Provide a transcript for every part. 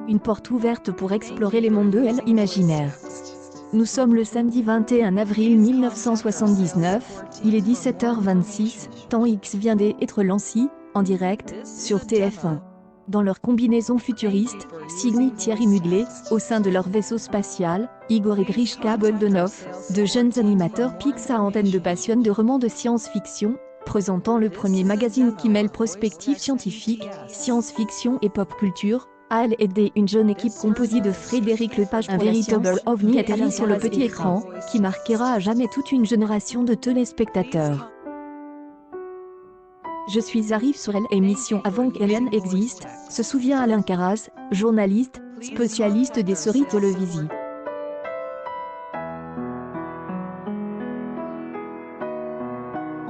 Une porte ouverte pour explorer les mondes de L imaginaires. Nous sommes le samedi 21 avril 1979, il est 17h26, Temps X vient d'être lancé, en direct, sur TF1. Dans leur combinaison futuriste, Sigourney Thierry Mugler, au sein de leur vaisseau spatial, Igor et Grishka Boldenov, de jeunes animateurs Pixar antenne de passionnés de romans de science-fiction, présentant le premier magazine qui mêle prospective scientifique, science-fiction et pop culture. Al et une jeune équipe composée de Frédéric Lepage, un véritable ovni atterrit sur le petit écran, qui marquera à jamais toute une génération de téléspectateurs. Je suis arrivé sur l'émission avant qu'Ellen existe, se souvient Alain Caraz, journaliste, spécialiste des séries télévisées.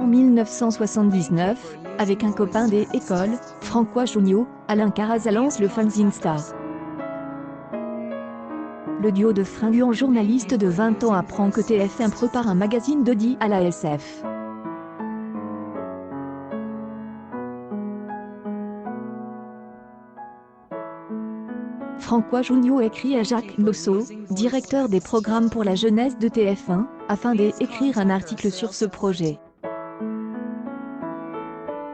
En 1979, avec un copain des écoles, François Junior, Alain Caraz lance le Fanzine Star. Le duo de fringants journalistes de 20 ans apprend que TF1 prépare un magazine dédié à la SF. François Junior écrit à Jacques Mosso, directeur des programmes pour la jeunesse de TF1, afin d'écrire un article sur ce projet.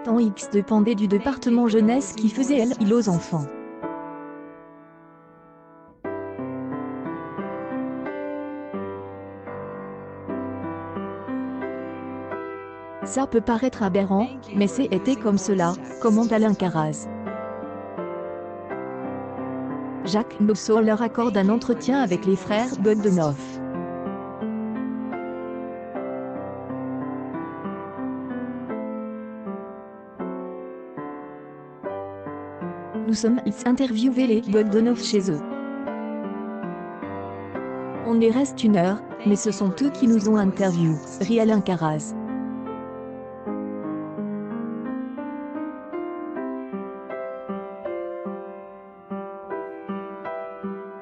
Temps X dépendait du département jeunesse qui faisait elle aux enfants. Ça peut paraître aberrant, mais c'était comme cela, commente Alain Caraz. Jacques Mosso leur accorde un entretien avec les frères Boldenov. Nous sommes interviewés les Boldenov chez eux. On y reste 1 heure, mais ce sont eux qui nous ont interviewés, rit Alain Caraz.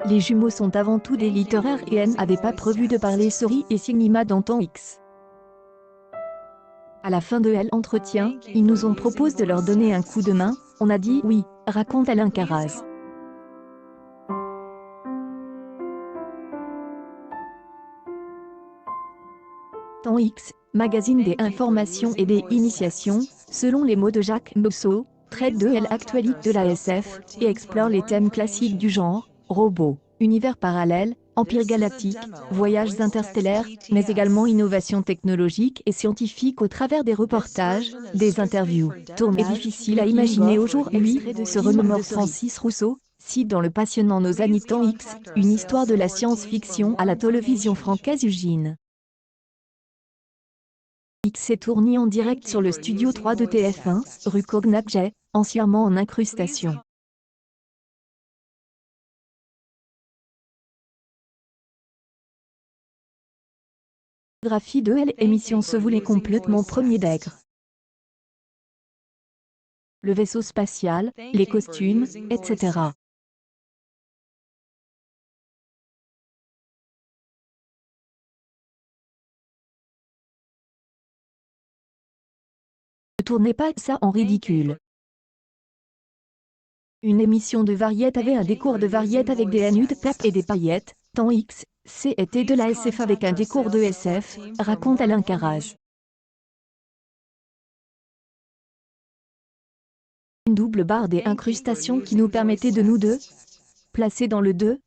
Les jumeaux sont avant tout des littéraires et n'avaient pas prévu de parler séries et cinéma dans Temps X. À la fin de l'entretien, ils nous ont proposé de leur donner un coup de main, on a dit oui, raconte Alain Caraz. Temps X, magazine des informations et des initiations, selon les mots de Jacques Mosso, traite de l'actualité de la SF, et explore les thèmes classiques du genre, robots, univers parallèles, empire galactique, voyages interstellaires, mais également innovations technologiques et scientifiques au travers des reportages, des interviews. Tournage difficile à imaginer aujourd'hui, se remémore Francis Rousseau, cite dans le passionnant Nos années Temps X, une histoire de la science-fiction à la télévision française Eugène. X est tourné en direct sur le studio 3 de TF1, rue Cognacq, entièrement en incrustation. La graphie de l'émission se voulait complètement premier degré. Le vaisseau spatial, les costumes, etc. Ne tournez pas ça en ridicule. Une émission de variété avait un décor de variété avec des nudes de plate et des paillettes. Temps X, c'était de la SF avec un décor de SF, raconte Alain Caraz. Une double barre des incrustations qui nous permettait de nous deux placer dans le 2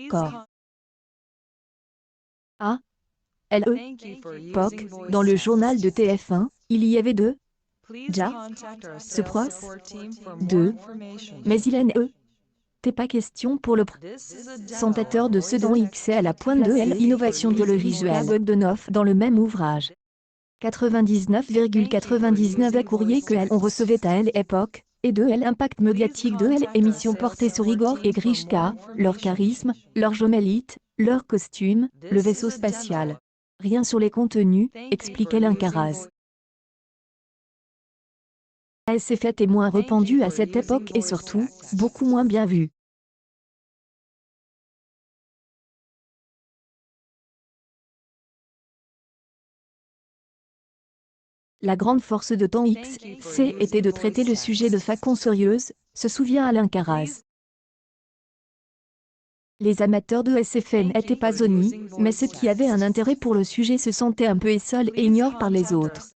corps. A. L.E. POC, dans le journal de TF1, il y avait 2 ja, ce pros 2, mais il n'en était pas question pour le présentateur de ce dont X est à la pointe de l'innovation télévisuelle Boldenov dans le même ouvrage. 99,99 courriers que on recevait à l'époque, et de l'impact médiatique de l'émission portée sur Igor et Grishka, leur charisme, leur jomélite, leur costume, le vaisseau spatial. Rien sur les contenus, expliquait Alain Caraz. La SF est moins répandue à cette époque et surtout, beaucoup moins bien vue. La grande force de Temps X, était de traiter le sujet de façon sérieuse, se souvient Alain Caraz. Les amateurs de SFN n'étaient pas honnis, mais ceux qui avaient un intérêt pour le sujet se sentaient un peu seuls et ignorés par les autres.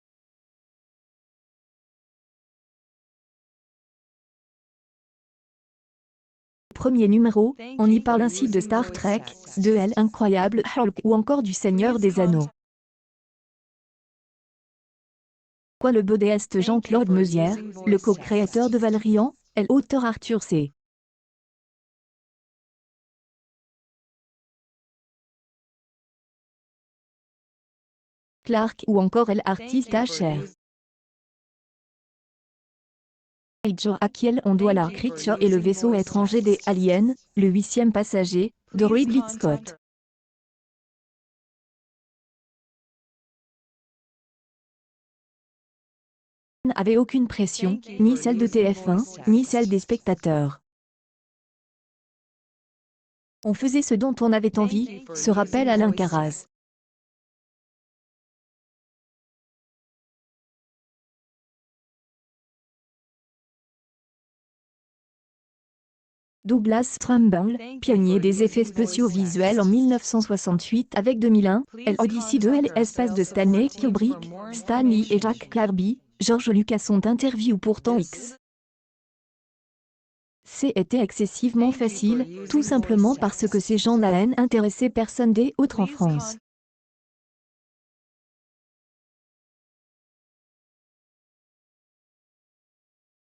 Premier numéro, on y parle ainsi de Star Trek, de Elle Incroyable Hulk ou encore du Seigneur des Anneaux. Quoi le BDiste Jean-Claude Meusière, le co-créateur de Valérian, et l'auteur Arthur C. Clarke ou encore l'artiste HR. À qui on doit la Creature et le vaisseau étranger des Aliens, le 8e passager, de Ridley Scott. N'avait aucune pression, ni celle de TF1, ni celle des spectateurs. On faisait ce dont on avait envie, se rappelle Alain Caraz. Douglas Trumbull, pionnier des effets spéciaux visuels en 1968 avec 2001, l'Odyssée de l'espace de Stanley Kubrick, Stan Lee et Jack Kirby, George Lucas sont interviewés pour Temps X. C'était excessivement facile, tout simplement parce que ces gens là n'intéressaient personne d'autre en France.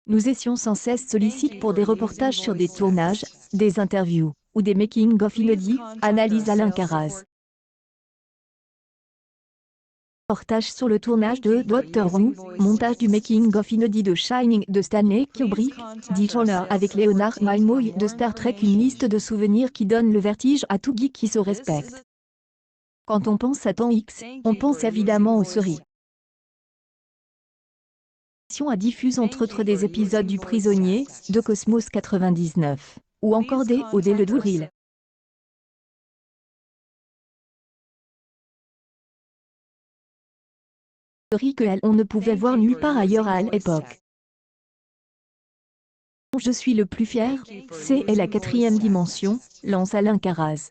Nous étions sans cesse sollicités pour des reportages sur des tournages, des interviews, ou des making-of inédits, analyse Alain Caraz. Reportage sur le tournage de Doctor Who, montage du making-of inédit de Shining de Stanley Kubrick, dit Joner avec Leonard Nimoy de Star Trek, une liste de souvenirs qui donne le vertige à tout geek qui se respecte. Quand on pense à Temps X, on pense évidemment aux séries. A diffuse entre autres des épisodes du Prisonnier, de Cosmos 99, ou encore des Odé le Douril. Que on ne pouvait voir nulle part ailleurs à l'époque. Je suis le plus fier, c'est la 4e dimension, lance Alain Caraz.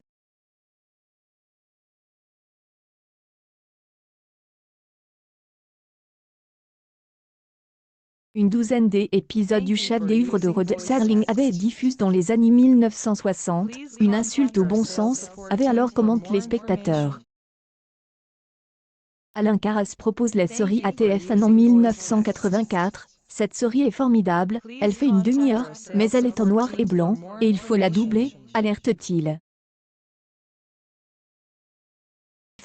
Une douzaine d'épisodes du chef-d'œuvre de Rod Serling avait diffusé dans les années 1960, une insulte au bon sens, avait alors commenté les spectateurs. Alain Caraz propose la série à TF1 en 1984. Cette série est formidable, elle fait une demi-heure, mais elle est en noir et blanc, et il faut la doubler, alerte-t-il.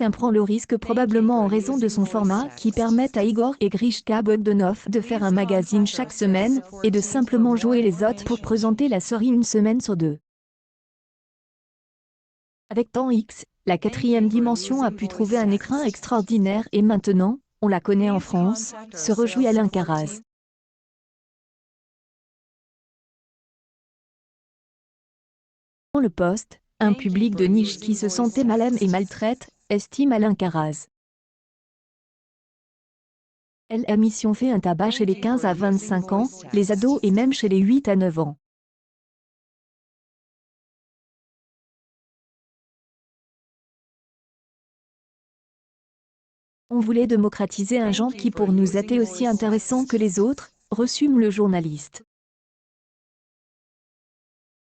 TF1 prend le risque probablement en raison de son format qui permet à Igor et Grishka Bogdanov de faire un magazine chaque semaine, et de simplement jouer les hôtes pour présenter la série une semaine sur deux. Avec Temps X, la 4e dimension a pu trouver un écran extraordinaire et maintenant, on la connaît en France, se réjouit Alain Caraz. Dans le Poste, un public de niche qui se sentait mal aimé et maltraite, estime Alain Caraz. La mission fait un tabac chez les 15 à 25 ans, les ados et même chez les 8 à 9 ans. On voulait démocratiser un genre qui pour nous était aussi intéressant que les autres, resume le journaliste.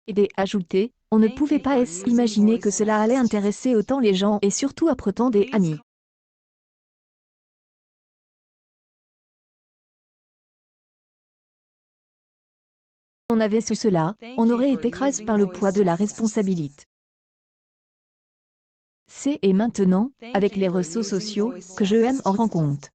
Et ajouté, on ne pouvait pas imaginer que cela allait intéresser autant les gens et surtout après tant des années. On avait su cela, on aurait été écrasé par le poids de la responsabilité. C'est et maintenant, avec les réseaux sociaux, que je aime en rendre compte.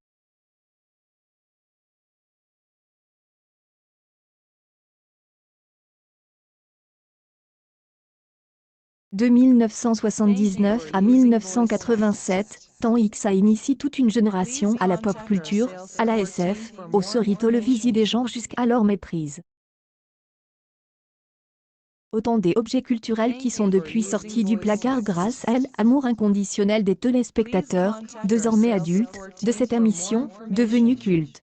De 1979 à 1987, Temps X a initié toute une génération à la pop culture, à la SF, aux séries télévisées des genres jusqu'alors méprises. Autant des objets culturels qui sont depuis sortis du placard grâce à l'amour inconditionnel des téléspectateurs, désormais adultes, de cette émission, devenue culte.